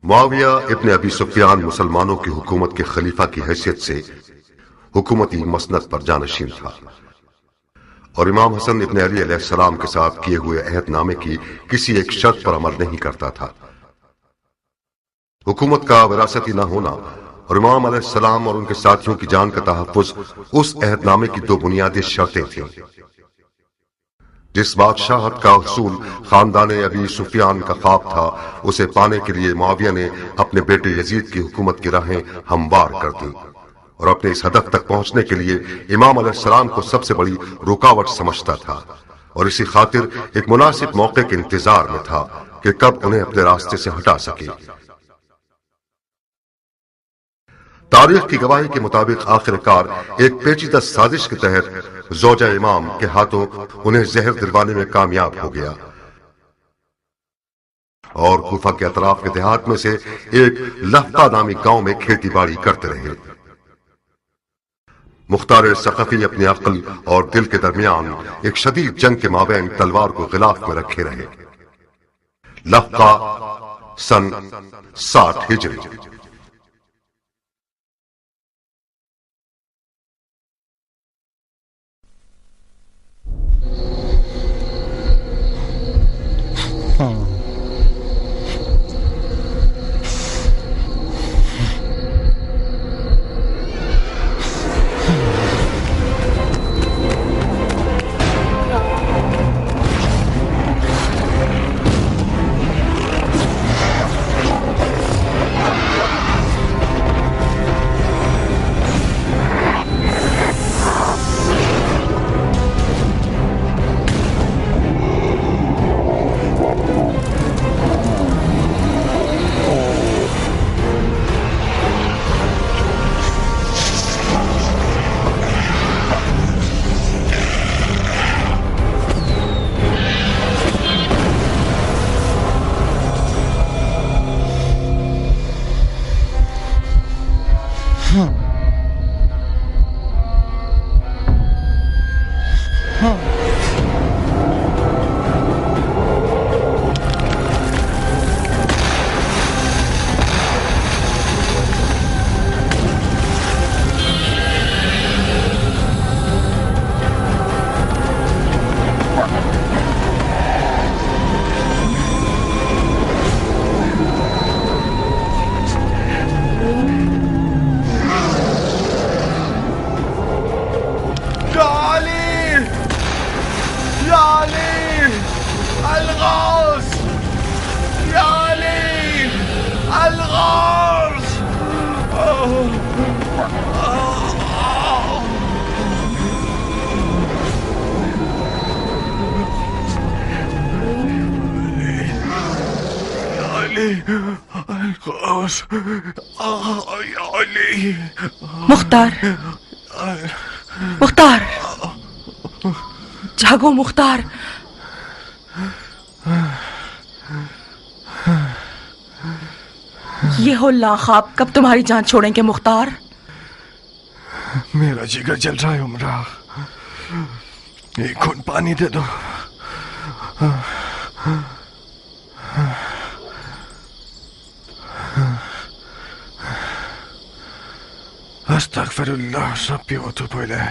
معاویہ ابن ابی سفیان مسلمانوں کی حکومت کے خلیفہ کی حیثیت سے حکومتی مسند پر جانشین تھا اور امام حسن ابن علی علیہ السلام کے ساتھ کیے ہوئے عہد نامے کی کسی ایک شرط پر عمل نہیں کرتا تھا۔ حکومت کا وراثتی نہ ہونا اور امام علیہ السلام اور ان کے ساتھیوں کی جان کا تحفظ اس عہد نامے کی دو بنیادی شرطیں تھیں۔ جس بادشاہت کا حصول خاندان ابی سفیان کا خواب تھا، اسے پانے کے لیے معاویہ نے اپنے بیٹے یزید کی حکومت کی راہیں ہموار کر دی اور اپنے اس ہدف تک پہنچنے کے لیے امام علیہ السلام کو سب سے بڑی رکاوٹ سمجھتا تھا اور اسی خاطر ایک مناسب موقع کے انتظار میں تھا کہ کب انہیں اپنے راستے سے ہٹا سکے۔ تاریخ کی گواہی کے مطابق آخر کار ایک پیچیدہ سازش کے تحت زوجہ امام کے ہاتھوں انہیں زہر دلوانے میں کامیاب ہو گیا اور کوفہ کے اطراف کے دیہات میں سے ایک لفتہ نامی گاؤں میں کھیتی باڑی کرتے رہے۔ مختار ثقفی اپنی عقل اور دل کے درمیان ایک شدید جنگ کے مابین تلوار کو غلاف میں رکھے رہے۔ لفتہ سن 60 ہجری۔ مختار، مختار، جاگو مختار۔ یہ ہو لا خواب کب تمہاری جان چھوڑیں گے مختار؟ میرا جگر جل رہا ہے عمرہ، ایک گھونٹ پانی دے دو۔ استغفر اللہ ربی واتوب الیہ۔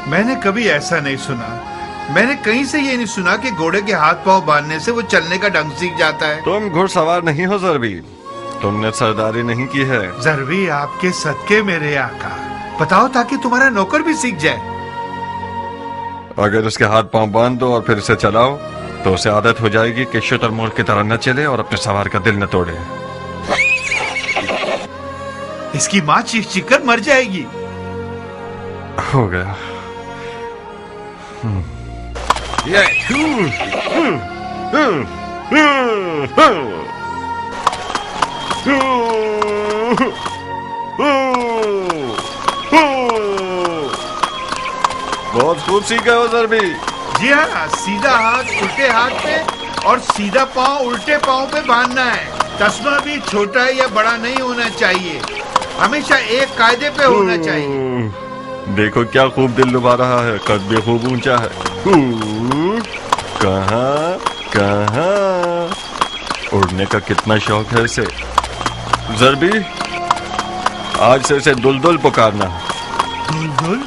میں نے کبھی ایسا نہیں سنا، میں نے کہیں سے یہ نہیں سنا کہ گھوڑے کے ہاتھ پاؤں باندھنے سے وہ چلنے کا ڈھنگ سیکھ جاتا ہے۔ تم گھڑ سوار نہیں ہو ضربی، تم نے سرداری نہیں کی ہے۔ ضربی آپ کے صدقے میرے آقا، بتاؤ تاکہ تمہارا نوکر بھی سیکھ جائے۔ اگر اس کے ہاتھ پاؤں باندھ دو اور پھر اسے چلاؤ تو اسے عادت ہو جائے گی کہ شتر مرغ کی طرح نہ چلے اور اپنے سوار کا دل نہ توڑے. اس کی ماں چیخ چیخ کر مر جائے گی. ہو گیا. بہت خوب سیکھے ہو ضربی. جی ہاں، سیدھا ہاتھ الٹے ہاتھ پہ اور سیدھا پاؤں الٹے پاؤں پہ باندھنا ہے. تسمہ بھی چھوٹا یا بڑا نہیں ہونا چاہیے، ہمیشہ ایک قاعدے پہ ہونا چاہیے. دیکھو کیا خوب دل لبا رہا ہے، قد بھی خوب اونچا ہے. کہاں کہاں اڑنے کا کتنا شوق ہے اسے. ضربی آج سے اسے دلدل پکارنا. دلدل؟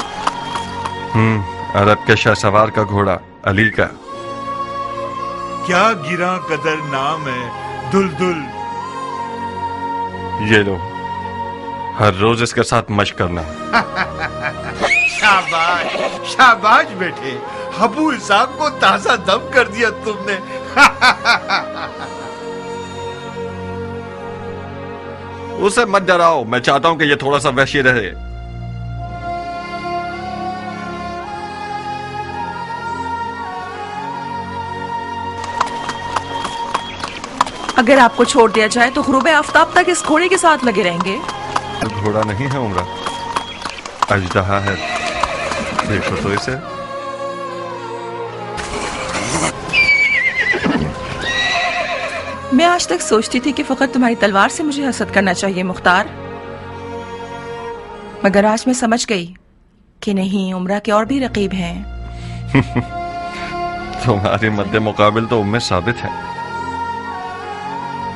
عرب کے شاہ سوار کا گھوڑا علی کا. کیا گراں قدر نام ہے دلدل. یہ لو، ہر روز اس کے ساتھ مشق کرنا. شاباش شاباش بیٹے، ابو اسحاق کو تازہ دم کر دیا تم نے. اسے مت ڈراؤ، میں چاہتا ہوں کہ یہ تھوڑا سا وحشی رہے. اگر آپ کو چھوڑ دیا جائے تو غروب آفتاب تک اس گھوڑے کے ساتھ لگے رہیں گے. گھوڑا نہیں ہے عمرہ، اژدہا ہے. دیکھو تو اسے. میں آج تک سوچتی تھی کہ فقط تمہاری تلوار سے مجھے حسد کرنا چاہیے مختار، مگر آج میں سمجھ گئی کہ نہیں، عمرہ کے اور بھی رقیب ہیں. تمہاری مد مقابل تو ام ثابت ہے.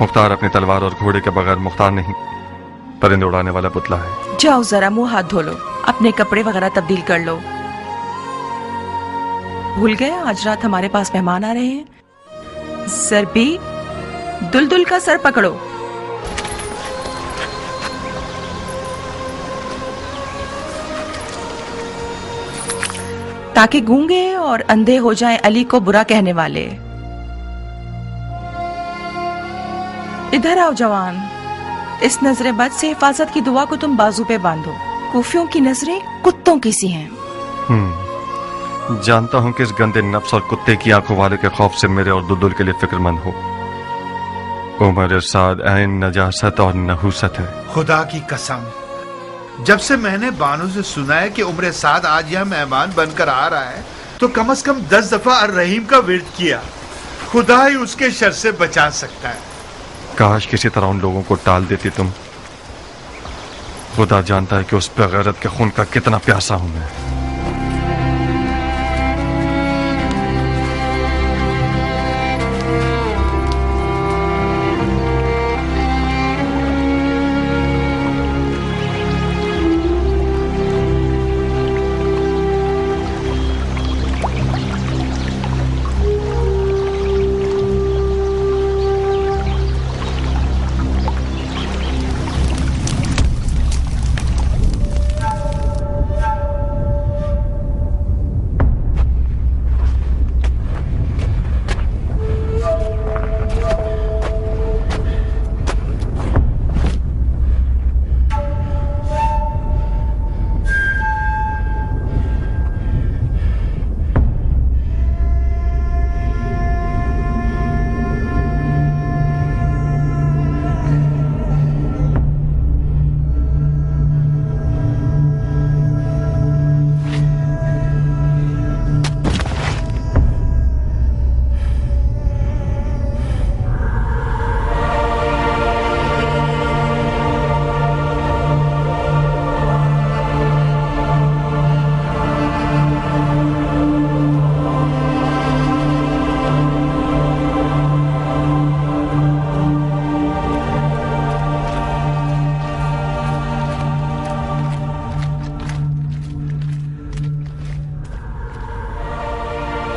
مختار اپنی تلوار اور گھوڑے کے بغیر مختار نہیں، پرندے اڑانے والا پتلا ہے. جاؤ ذرا منہ ہاتھ دھو لو، اپنے کپڑے وغیرہ تبدیل کر لو. بھول گئے آج رات ہمارے پاس مہمان آ رہے ہیں. ضربی، دلدل کا سر پکڑو. تاکہ گونگے اور اندھے ہو جائیں علی کو برا کہنے والے. ادھر آؤ جوان، اس نظر بد سے حفاظت کی دعا کو تم بازو پہ باندھو. کوفیوں کی نظریں کتوں کی سی ہیں. جانتا ہوں کہ اس گندے نفس اور کتے کی آنکھوں والے کے خوف سے میرے اور دلدل کے لیے فکر مند ہو. عمر سعد عین نجاست اور نحوست ہے. خدا کی قسم، جب سے میں نے بانو سے سنا ہے کہ عمر سعد آج یہاں مہمان بن کر آ رہا ہے تو کم از کم 10 دفعہ الرحیم کا ورد کیا. خدا ہی اس کے شر سے بچا سکتا ہے. کاش کسی طرح ان لوگوں کو ٹال دیتی تم. خدا جانتا ہے کہ اس پہ غیرت کے خون کا کتنا پیاسا ہوں میں.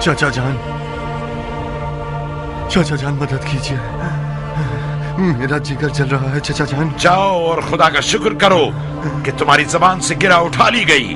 چاچا جان مدد کیجیے، میرا جگر جل رہا ہے. چاچا جان جاؤ اور خدا کا شکر کرو کہ تمہاری زبان سے گرہ اٹھا لی گئی.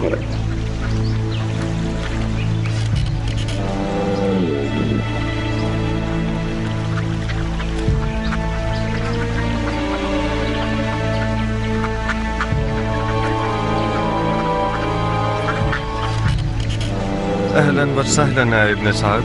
اهلا وسهلا يا ابن سعد.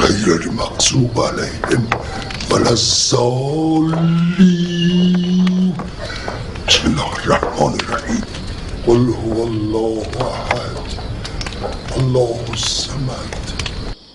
غير المغضوب عليهم ولا الضالين. بسم الله الرحمن الرحيم. قل هو الله احد الله الصمد.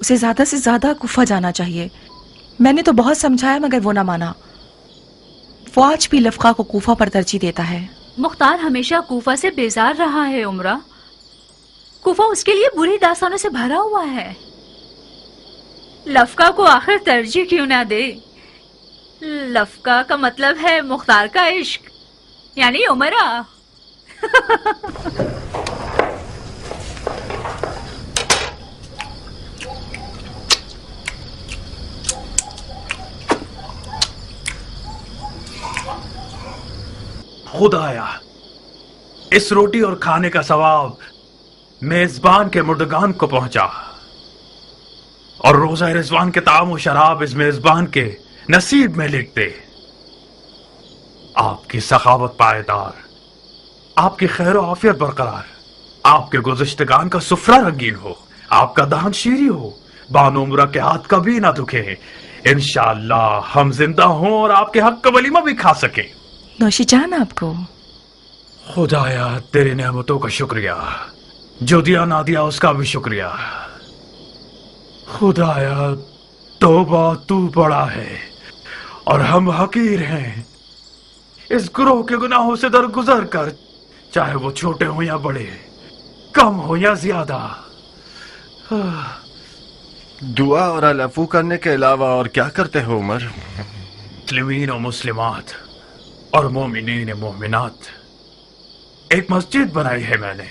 اسے زیادہ سے زیادہ کوفہ جانا چاہیے. میں نے تو بہت سمجھایا مگر وہ نہ مانا. وہ آج بھی لفقہ کو کوفہ پر ترجیح دیتا ہے. مختار ہمیشہ کوفہ سے بیزار رہا ہے عمرہ. کوفہ اس کے لیے بری داستانوں سے بھرا ہوا ہے. لفقہ کو آخر ترجیح کیوں نہ دے؟ لفقہ کا مطلب ہے مختار کا عشق، یعنی عمرہ. خدایا، اس روٹی اور کھانے کا ثواب میزبان کے مردگان کو پہنچا، اور روزہ رضوان کے طعام و شراب اس میزبان کے نصیب میں لکھ دے. آپ کی سخاوت پائیدار، آپ کی خیر و عافیت برقرار، آپ کے گزشتگان کا سفرہ رنگین ہو، آپ کا دہن شیریں ہو، بانو عمرہ کے ہاتھ کبھی نہ دکھے. انشاءاللہ ہم زندہ ہوں اور آپ کے حق کا ولیمہ بھی کھا سکیں. نوشی جان آپ کو. خدایا تیری نعمتوں کا شکریہ، جو دیا نہ دیا اس کا بھی شکریہ. خدایا توبہ تو بڑا ہے اور ہم حقیر ہیں. اس گروہ کے گناہوں سے درگزر کر، چاہے وہ چھوٹے ہوں یا بڑے، کم ہو یا زیادہ. دعا اور العفو کرنے کے علاوہ اور کیا کرتے ہو عمر؟ مسلمین و مسلمات اور مومنین مومنات، ایک مسجد بنائی ہے میں نے.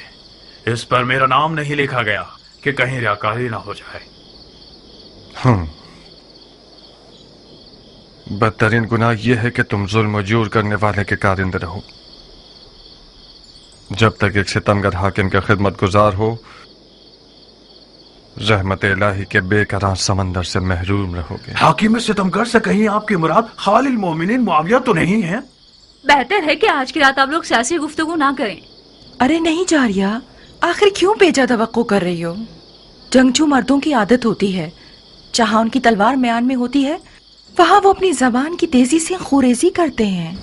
اس پر میرا نام نہیں لکھا گیا کہ کہیں ریاکاری نہ ہو جائے. بدترین گناہ یہ ہے کہ تم ظلم و جور کرنے والے کے کارندے رہو. جب تک ایک ستمگر حاکم کا خدمت گزار ہو، رحمت الہی کے بے قرار سمندر سے محروم رہو گے. حاکم ستمگر سے کہیں آپ کی مراد خال المومنین معاویہ تو نہیں ہے؟ بہتر ہے کہ آج کی رات آپ لوگ سیاسی گفتگو نہ کریں. ارے نہیں جاریہ، آخر کیوں بیجا توقع کر رہی ہو؟ جنگجو مردوں کی عادت ہوتی ہے، جہاں ان کی تلوار میان میں ہوتی ہے وہاں وہ اپنی زبان کی تیزی سے خوریزی کرتے ہیں.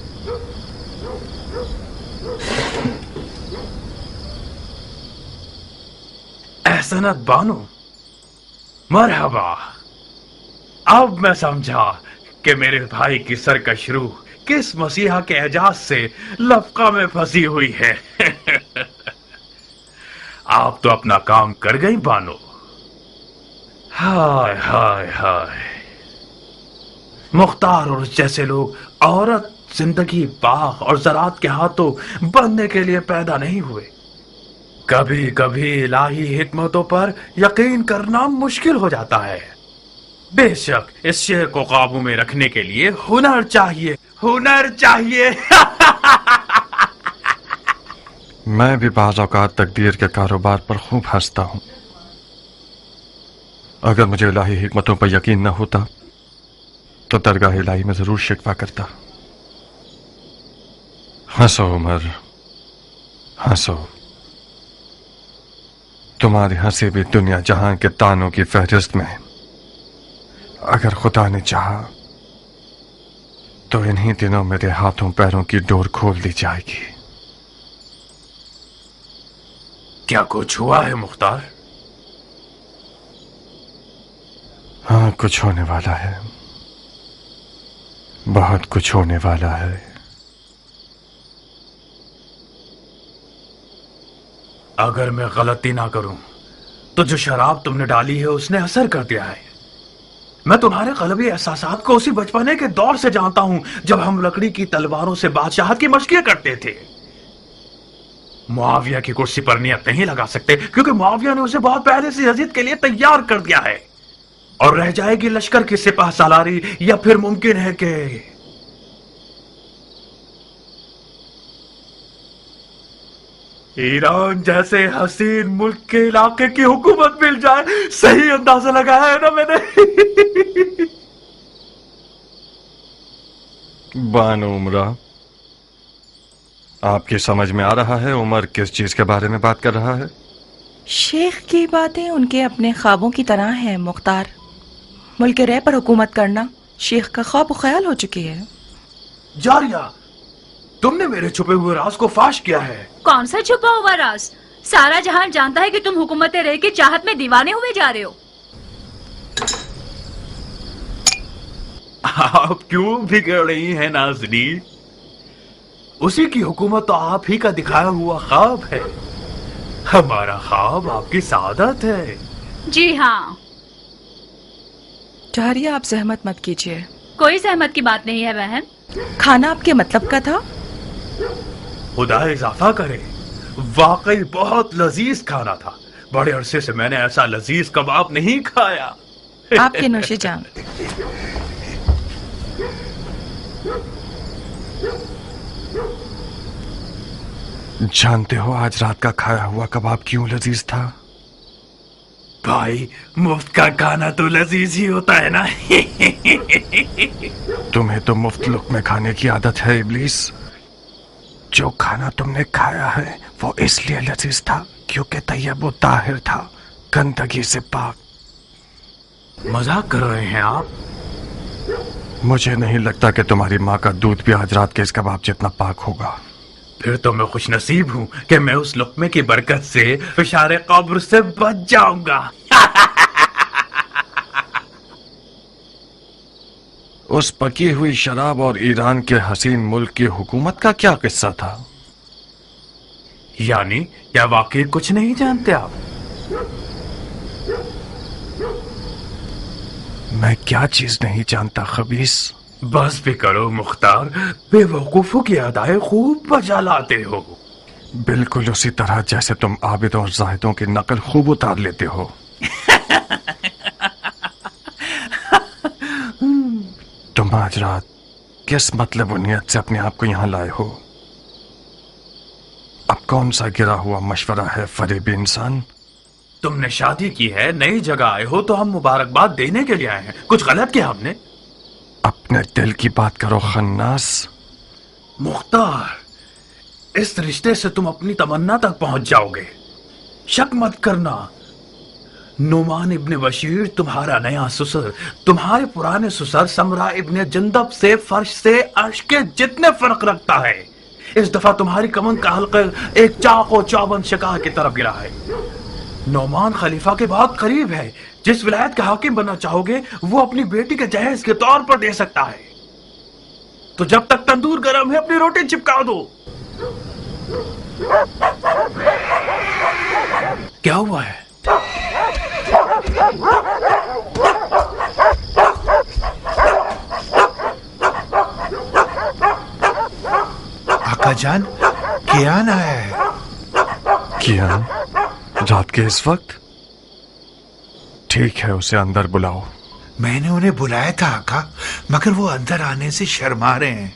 احسنت بانو، مرحبا. اب میں سمجھا کہ میرے بھائی کی سرکش روح کس مسیحا کے اعجاز سے لفقہ میں پھنسی ہوئی ہے. آپ تو اپنا کام کر گئی بانو. ہائے ہائے ہائے، مختار اور اس جیسے لوگ عورت زندگی باغ اور زراعت کے ہاتھوں بننے کے لیے پیدا نہیں ہوئے. کبھی کبھی الہی حکمتوں پر یقین کرنا مشکل ہو جاتا ہے. بے شک اس شعر کو قابو میں رکھنے کے لیے ہنر چاہیے، ہنر چاہیے. میں بھی بعض اوقات تقدیر کے کاروبار پر خوب ہنستا ہوں. اگر مجھے الہی حکمتوں پر یقین نہ ہوتا تو درگاہ الہی میں ضرور شکوہ کرتا. ہنسو عمر، ہنسو. تمہاری ہنسی بھی دنیا جہان کے تانوں کی فہرست میں ہے. اگر خدا نے چاہا تو انہی دنوں میرے ہاتھوں پیروں کی ڈور کھول دی جائے گی. کیا کچھ ہوا ہے مختار؟ ہاں، کچھ ہونے والا ہے، بہت کچھ ہونے والا ہے. اگر میں غلطی نہ کروں تو جو شراب تم نے ڈالی ہے اس نے اثر کر دیا ہے. میں تمہارے قلبی احساسات کو اسی بچپنے کے دور سے جانتا ہوں جب ہم لکڑی کی تلواروں سے بادشاہت کی مشقیں کرتے تھے. معاویہ کی کرسی پر نیت نہیں لگا سکتے کیونکہ معاویہ نے اسے بہت پہلے سے یزید کے لیے تیار کر دیا ہے، اور رہ جائے گی لشکر کی سپہ سالاری، یا پھر ممکن ہے کہ ایران جیسے حسین ملک کے علاقے کی حکومت مل جائے. صحیح اندازہ لگایا ہے نا میں نے؟ بانو عمرہ، آپ کی سمجھ میں آ رہا ہے عمر کس چیز کے بارے میں بات کر رہا ہے؟ شیخ کی باتیں ان کے اپنے خوابوں کی طرح ہیں مختار. ملک رے پر حکومت کرنا شیخ کا خواب و خیال ہو چکی ہے. جاریہ، تم نے میرے چھپے ہوئے راز کو فاش کیا ہے. کون سا چھپا ہوا راز؟ سارا جہان جانتا ہے کہ تم حکومت رے کی چاہت میں دیوانے ہوئے جا رہے ہو. آپ کیوں بگڑ رہی ہیں نازنی؟ اسی کی حکومت تو آپ ہی کا دکھایا ہوا خواب ہے. ہمارا خواب آپ کی سعادت ہے. جی ہاں. جہریہ آپ زحمت مت کیجیے. کوئی زحمت کی بات نہیں ہے بہن. کھانا آپ کے مطلب کا تھا؟ خدا اضافہ کرے، واقعی بہت لذیذ کھانا تھا. بڑے عرصے سے میں نے ایسا لذیذ کباب نہیں کھایا. آپ کے نوش جان. جانتے ہو آج رات کا کھایا ہوا کباب کیوں لذیذ تھا؟ بھائی، مفت کا کھانا تو لذیذ ہی ہوتا ہے نا. تمہیں تو مفت لقمے کھانے کی عادت ہے ابلیس. جو کھانا تم نے کھایا ہے وہ اس لیے لذیذ تھا کیونکہ طیب و طاہر تھا، گندگی سے پاک. مذاق کر رہے ہیں آپ؟ مجھے نہیں لگتا کہ تمہاری ماں کا دودھ بھی آج رات کے اس کباب جتنا پاک ہوگا. پھر تو میں خوش نصیب ہوں کہ میں اس لقمے کی برکت سے فشار قبر سے بچ جاؤں گا. اس پکی ہوئی شراب اور ایران کے حسین ملک کی حکومت کا کیا قصہ تھا؟ یعنی کیا واقعی کچھ نہیں جانتے آپ؟ میں کیا چیز نہیں جانتا خبیث؟ بس بھی کرو مختار، بے وقوفوں کی ادائیں خوب بجا لاتے ہو. بالکل اسی طرح جیسے تم عابدوں اور زاہدوں کی نقل خوب اتار لیتے ہو. تم آج رات کس مطلب و نیت سے اپنے آپ کو یہاں لائے ہو؟ اب کون سا گرا ہوا مشورہ ہے فریبی انسان؟ تم نے شادی کی ہے، نئی جگہ آئے ہو تو ہم مبارکباد دینے کے لیے آئے ہیں. کچھ غلط کیا ہم نے؟ اپنے دل کی بات کرو خناس. مختار، اس رشتے سے تم اپنی تمنا تک پہنچ جاؤ گے. شک مت کرنا، نعمان ابن بشیر تمہارا نیا سسر تمہارے پرانے سسر سمرا ابن جندب سے فرش سے عرش کے جتنے فرق رکھتا ہے. اس دفعہ تمہاری کمن کا حلقہ ایک چاق و چوبند شکار کی طرف گرا ہے. نعمان خلیفہ کے بہت قریب ہے. جس ولایت کا حاکم بننا چاہو گے وہ اپنی بیٹی کے جہیز کے طور پر دے سکتا ہے. تو جب تک تندور گرم ہے اپنی روٹی چپکا دو. کیا ہوا ہے؟ آقا جان، کیان آیا ہے. کیان؟ رات کے اس وقت؟ ٹھیک ہے اسے اندر بلاؤ. میں نے انہیں بلایا تھا آقا، مگر وہ اندر آنے سے شرما رہے ہیں.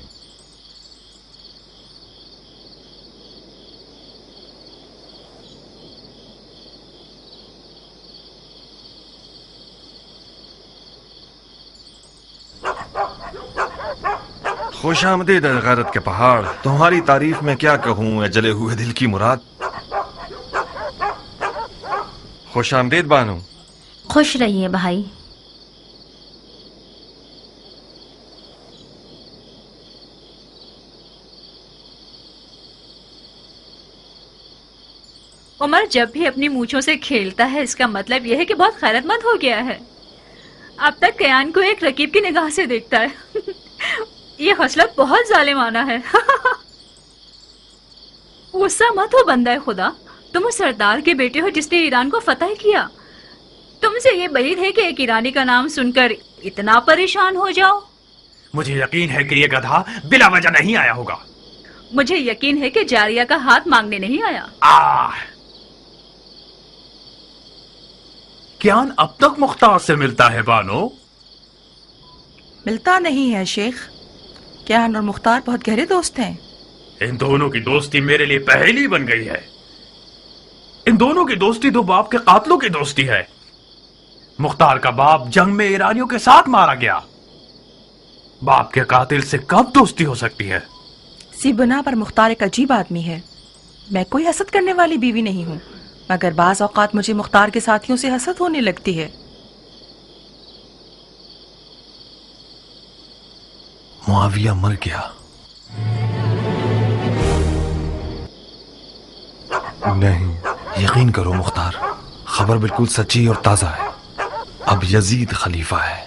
خوش آمدید غیرت کے پہاڑ. تمہاری تعریف میں کیا کہوں اے جلے ہوئے دل کی مراد. خوش آمدید بانو. خوش رہیے بھائی. عمر جب بھی اپنی مونچھوں سے کھیلتا ہے اس کا مطلب یہ ہے کہ بہت خیرت مند ہو گیا ہے. اب تک کیان کو ایک رقیب کی نگاہ سے دیکھتا ہے. یہ خصلت بہت ظالمانہ ہے. غصہ مت ہو بندہ خدا، تم اس سردار کے بیٹے ہو جس نے ایران کو فتح کیا. تم سے یہ بعید ہے کہ ایک ایرانی کا نام سن کر اتنا پریشان ہو جاؤ. مجھے یقین ہے کہ یہ گدھا بلا وجہ نہیں آیا ہوگا. مجھے یقین ہے کہ جاریہ کا ہاتھ مانگنے نہیں آیا. کیان اب تک مختار سے ملتا ہے بانو؟ ملتا نہیں ہے شیخ. کیان اور مختار بہت گہرے دوست ہیں. ان دونوں کی دوستی میرے لیے پہلی بن گئی ہے. ان دونوں کی دوستی دو باپ کے قاتلوں کی دوستی ہے. مختار کا باپ جنگ میں ایرانیوں کے ساتھ مارا گیا. باپ کے قاتل سے کب دوستی ہو سکتی ہے؟ سی بنا پر مختار ایک عجیب آدمی ہے. میں کوئی حسد کرنے والی بیوی نہیں ہوں، مگر بعض اوقات مجھے مختار کے ساتھیوں سے حسد ہونے لگتی ہے. معاویہ مر گیا. نہیں. یقین کرو مختار، خبر بالکل سچی اور تازہ ہے. اب یزید خلیفہ ہے.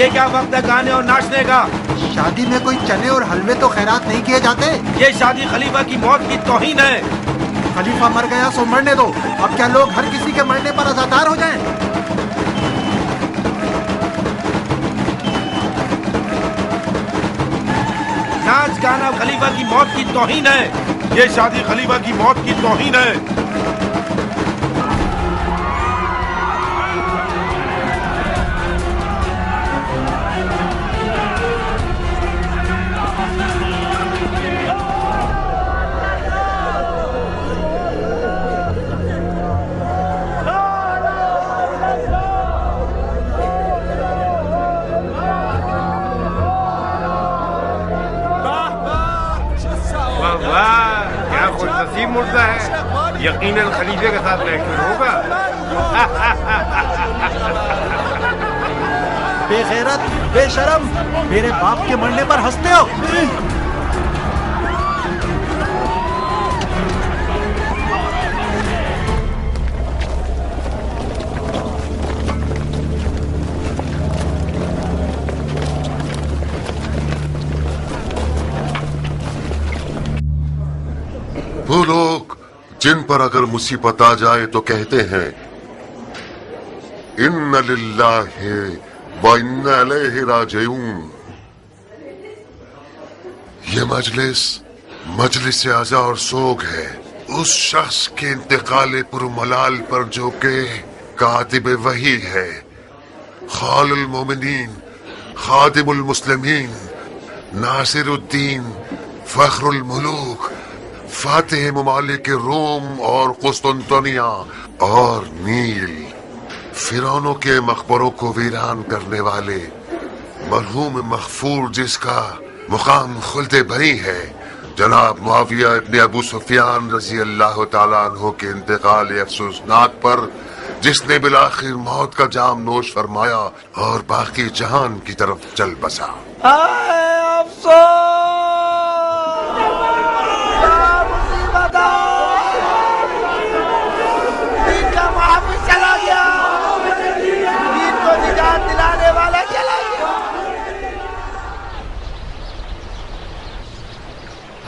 یہ کیا وقت ہے گانے اور ناچنے کا؟ شادی میں کوئی چنے اور حلوے تو خیرات نہیں کیے جاتے. یہ شادی خلیفہ کی موت کی توہین ہے. خلیفہ مر گیا سو مرنے دو. اب کیا لوگ ہر کسی کے مرنے پر عزادار ہو جائیں؟ ناچ گانا خلیفہ کی موت کی توہین ہے. یہ شادی خلیفہ کی موت کی توہین ہے. مردہ ہے یقیناً خلیفے کے ساتھ محفل ہوگا. بے غیرت، بے شرم، میرے باپ کے مرنے پر ہنستے ہو. وہ لوگ جن پر اگر مصیبت آ جائے تو کہتے ہیں ان للہ و انا الیہ راجعون. یہ مجلس عزا اور سوگ ہے اس شخص کے انتقال پرملال پر جو کہ کاتب وحی ہے، خال المومنین، خادم المسلمین، ناصر الدین، فخر الملوک، فاتح ممالک روم اور قسطنطنیہ اور نیل، فرعونوں کے مقبروں کو ویران کرنے والے مرحوم مغفور جس کا مقام خلد بری ہے، جناب معاویہ ابن ابو سفیان رضی اللہ تعالیٰ عنہ کے انتقال افسوسناک پر جس نے بالآخر موت کا جام نوش فرمایا اور باقی جہان کی طرف چل بسا.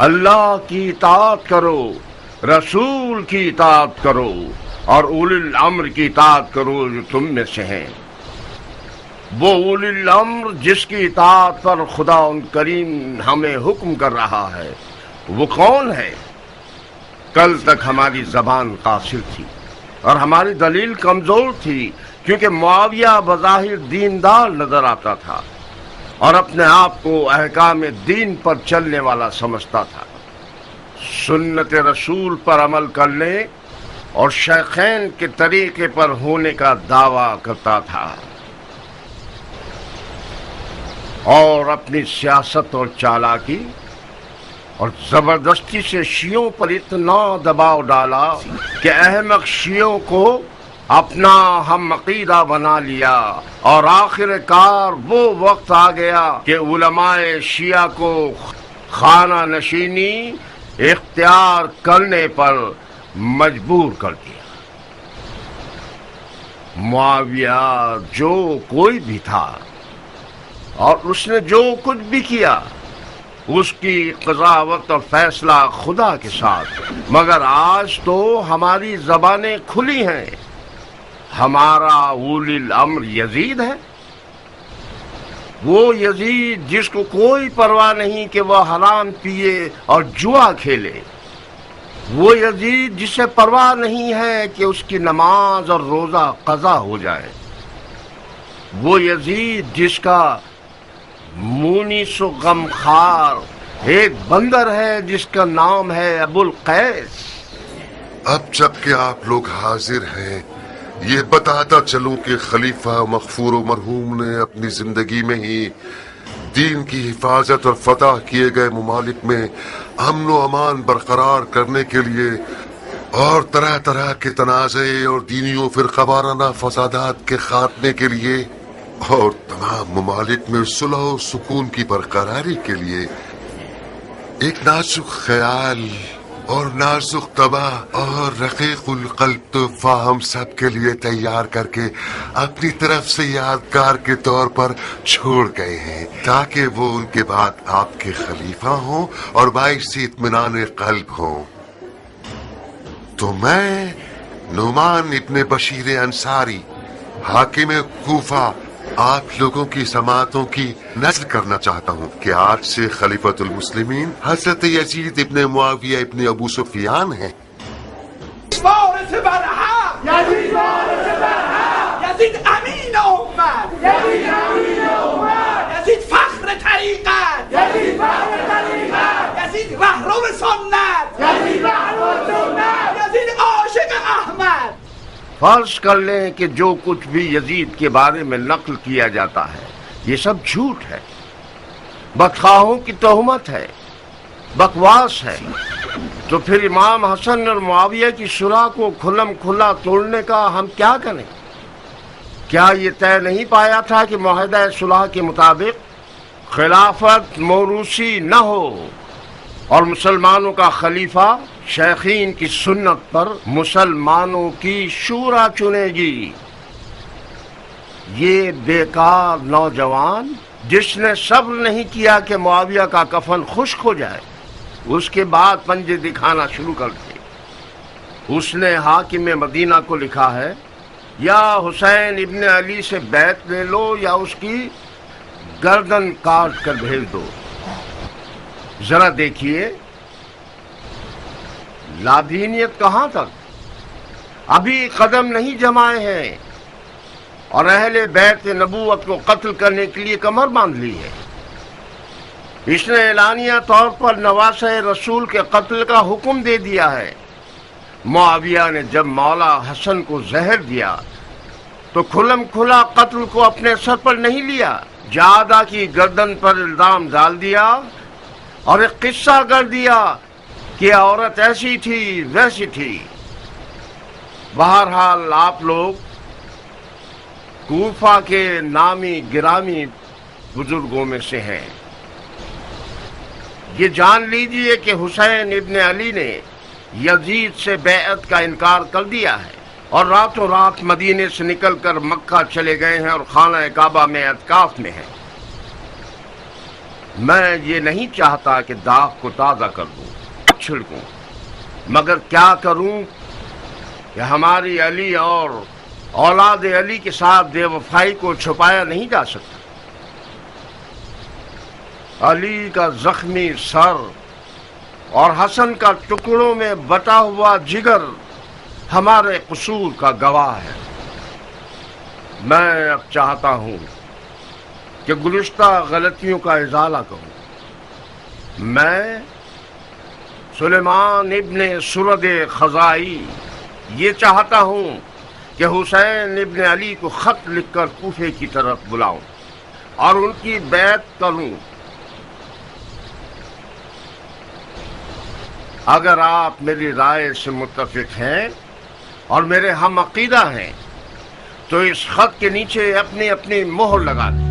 اللہ کی اطاعت کرو، رسول کی اطاعت کرو اور اولی الامر کی اطاعت کرو جو تم میں سے ہیں. وہ اولی الامر جس کی اطاعت پر خدا ان کریم ہمیں حکم کر رہا ہے وہ کون ہے؟ کل تک ہماری زبان قاصر تھی اور ہماری دلیل کمزور تھی کیونکہ معاویہ بظاہر دیندار نظر آتا تھا اور اپنے آپ کو احکام دین پر چلنے والا سمجھتا تھا. سنت رسول پر عمل کرنے اور شیخین کے طریقے پر ہونے کا دعویٰ کرتا تھا اور اپنی سیاست اور چالاکی اور زبردستی سے شیعوں پر اتنا دباؤ ڈالا کہ احمق شیعوں کو اپنا ہم عقیدہ بنا لیا اور آخر کار وہ وقت آ گیا کہ علماء شیعہ کو خانہ نشینی اختیار کرنے پر مجبور کر دیا. معاویہ جو کوئی بھی تھا اور اس نے جو کچھ بھی کیا اس کی قضاوت اور فیصلہ خدا کے ساتھ، مگر آج تو ہماری زبانیں کھلی ہیں. ہمارا اولی الامر یزید ہے، وہ یزید جس کو کوئی پرواہ نہیں کہ وہ حرام پیے اور جوا کھیلے، وہ یزید جسے پرواہ نہیں ہے کہ اس کی نماز اور روزہ قضا ہو جائے، وہ یزید جس کا مونس و غمخوار ایک بندر ہے جس کا نام ہے ابو القیس. اب جب کہ آپ لوگ حاضر ہیں یہ بتاتا چلوں کہ خلیفہ مغفور و مرحوم نے اپنی زندگی میں ہی دین کی حفاظت اور فتح کیے گئے ممالک میں امن و امان برقرار کرنے کے لیے اور طرح طرح کے تنازع اور دینی و فرقہ وارانہ فسادات کے خاتمے کے لیے اور تمام ممالک میں صلح و سکون کی برقراری کے لیے ایک نازک خیال اور نازک طبع اور رقیق القلب تحفہ ہم سب کے لیے تیار کر کے اپنی طرف سے یادگار کے طور پر چھوڑ گئے ہیں، تاکہ وہ ان کے بعد آپ کے خلیفہ ہوں اور باعث اطمینان قلب ہوں۔ تو میں نعمان ابن بشیر انصاری، حاکم کوفہ، آپ لوگوں کی سماعتوں کی نذر کرنا چاہتا ہوں کہ آج سے خلیفۃ المسلمین حضرت یزید ابن معاویہ ابن ابو سفیان ہیں۔ وارث برحق، یزید وارث برحق، یزید امین امت، یزید امین امت، یزید فخر طریقت، یزید فخر طریقت، یزید رهرو سنت، یزید رهرو سنت، یزید عاشق احمد۔ فرض کر لیں کہ جو کچھ بھی یزید کے بارے میں نقل کیا جاتا ہے یہ سب جھوٹ ہے، بدخواہوں کی تہمت ہے، بکواس ہے، تو پھر امام حسن اور معاویہ کی صلح کو کھلم کھلا توڑنے کا ہم کیا کریں؟ کیا یہ طے نہیں پایا تھا کہ معاہدہ صلح کے مطابق خلافت موروثی نہ ہو اور مسلمانوں کا خلیفہ شیخین کی سنت پر مسلمانوں کی شورا چنے گی؟ یہ بیکار نوجوان جس نے صبر نہیں کیا کہ معاویہ کا کفن خشک ہو جائے، اس کے بعد پنجے دکھانا شروع کر دیے۔ اس نے حاکم مدینہ کو لکھا ہے یا حسین ابن علی سے بیعت لے لو یا اس کی گردن کاٹ کر بھیج دو۔ ذرا دیکھیے لادینیت کہاں تک، ابھی قدم نہیں جمائے ہیں اور اہل بیت نبوت کو قتل کرنے کے لیے کمر باندھ لی ہے۔ اس نے اعلانیہ طور پر نواسہ رسول کے قتل کا حکم دے دیا ہے۔ معاویہ نے جب مولا حسن کو زہر دیا تو کھلم کھلا قتل کو اپنے سر پر نہیں لیا، جادہ کی گردن پر الزام ڈال دیا اور ایک قصہ کر دیا کہ عورت ایسی تھی ویسی تھی۔ بہرحال آپ لوگ کوفہ کے نامی گرامی بزرگوں میں سے ہیں، یہ جان لیجئے کہ حسین ابن علی نے یزید سے بیعت کا انکار کر دیا ہے اور راتوں رات مدینے سے نکل کر مکہ چلے گئے ہیں اور خانہ کعبہ میں اعتکاف میں ہیں۔ میں یہ نہیں چاہتا کہ داغ کو تازہ کر دوں، چھڑکوں، مگر کیا کروں کہ ہماری علی اور اولاد علی کے ساتھ بے وفائی کو چھپایا نہیں جا سکتا۔ علی کا زخمی سر اور حسن کا ٹکڑوں میں بٹا ہوا جگر ہمارے قصور کا گواہ ہے۔ میں اب چاہتا ہوں کہ گزشتہ غلطیوں کا ازالہ کروں۔ میں سلیمان ابن سرد خزائی یہ چاہتا ہوں کہ حسین ابن علی کو خط لکھ کر کوفے کی طرف بلاؤں اور ان کی بیعت کروں۔ اگر آپ میری رائے سے متفق ہیں اور میرے ہم عقیدہ ہیں تو اس خط کے نیچے اپنی اپنی مہر لگا دیں۔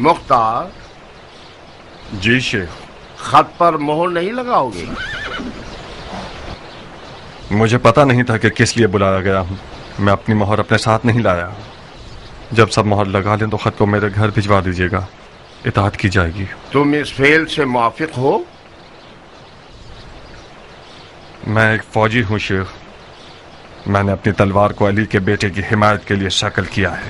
مختار جی شیخ، خط پر مہر نہیں لگاؤ گے؟ مجھے پتا نہیں تھا کہ کس لیے بلایا گیا ہوں، میں اپنی مہر اپنے ساتھ نہیں لایا۔ جب سب مہر لگا لیں تو خط کو میرے گھر بھجوا دیجیے گا، اطاعت کی جائے گی۔ تم اس فعل سے موافق ہو؟ میں ایک فوجی ہوں شیخ، میں نے اپنی تلوار کو علی کے بیٹے کی حمایت کے لیے شکل کیا ہے۔